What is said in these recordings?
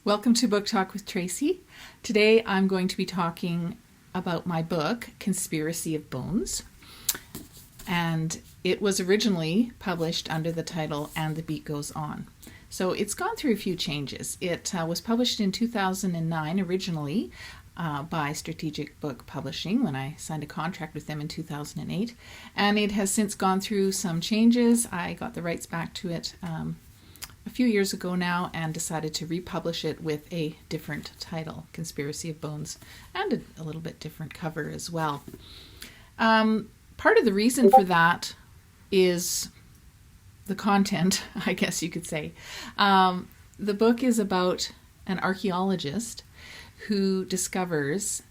Welcome to Book Talk with Tracy. Today I'm going to be talking about my book, Conspiracy of Bones. And it was originally published under the title And the Beat Goes On. So it's gone through a few changes. It was published in 2009 originally by Strategic Book Publishing when I signed a contract with them in 2008. And it has since gone through some changes. I got the rights back to it a few years ago now and decided to republish it with a different title, Conspiracy of Bones, and a little bit different cover as well. Part of the reason for that is the content, I guess you could say. The book is about an archaeologist who discovers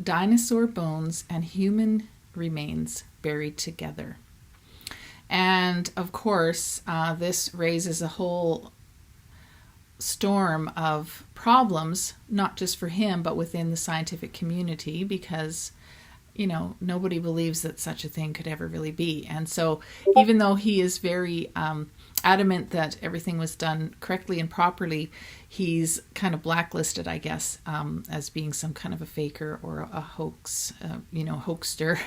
dinosaur bones and human remains buried together. And of course, this raises a whole storm of problems, not just for him, but within the scientific community, because, nobody believes that such a thing could ever really be. And so even though he is very adamant that everything was done correctly and properly, he's kind of blacklisted, I guess, as being some kind of a faker or a hoax, hoaxster.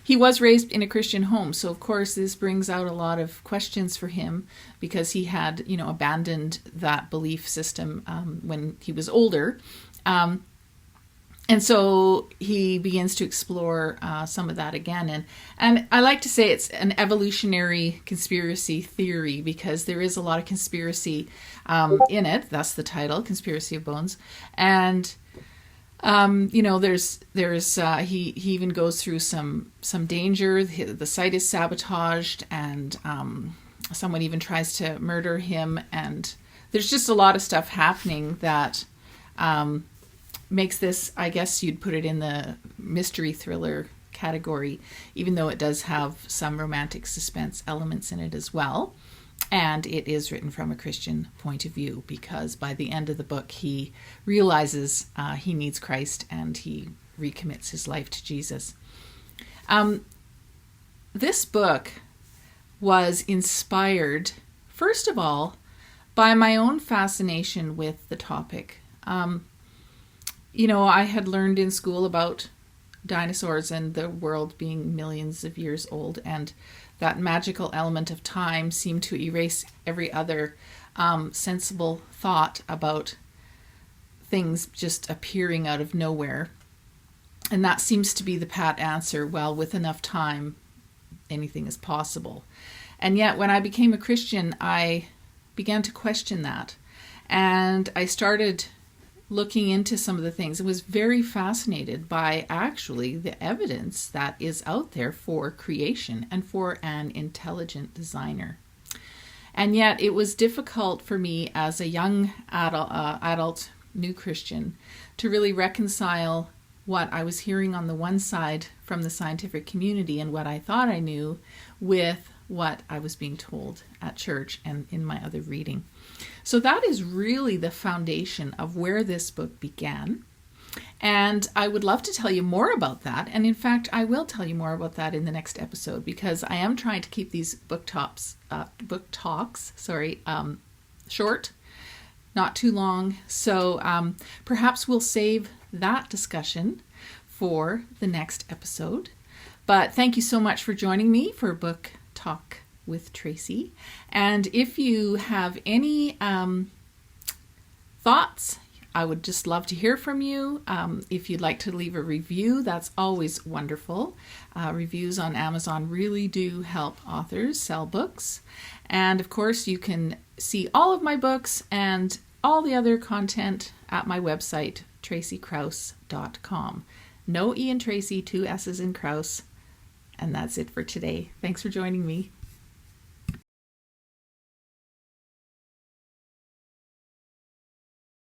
He was raised in a Christian home, so of course this brings out a lot of questions for him because he had, abandoned that belief system when he was older. And so he begins to explore some of that again. And I like to say it's an evolutionary conspiracy theory because there is a lot of conspiracy in it. That's the title, Conspiracy of Bones. And, he even goes through some danger. The site is sabotaged and someone even tries to murder him. And there's just a lot of stuff happening that makes this, I guess you'd put it in the mystery thriller category, even though it does have some romantic suspense elements in it as well. And it is written from a Christian point of view because by the end of the book, he realizes he needs Christ and he recommits his life to Jesus. This book was inspired, first of all, by my own fascination with the topic. I had learned in school about dinosaurs and the world being millions of years old, and that magical element of time seemed to erase every other sensible thought about things just appearing out of nowhere. And that seems to be the pat answer. Well, with enough time, anything is possible. And yet, when I became a Christian, I began to question that. And I started looking into some of the things. I was very fascinated by actually the evidence that is out there for creation and for an intelligent designer. And yet it was difficult for me as a young adult new Christian to really reconcile what I was hearing on the one side from the scientific community and what I thought I knew with what I was being told at church and in my other reading. So that is really the foundation of where this book began. And I would love to tell you more about that. And in fact, I will tell you more about that in the next episode because I am trying to keep these book talks, short, not too long. So perhaps we'll save that discussion for the next episode. But thank you so much for joining me for Book Talk with Tracy. And if you have any thoughts, I would just love to hear from you. If you'd like to leave a review, that's always wonderful. Reviews on Amazon really do help authors sell books. And of course, you can see all of my books and all the other content at my website, tracykrauss.com. No E in Tracy, 2 S's in Krauss. And that's it for today. Thanks for joining me.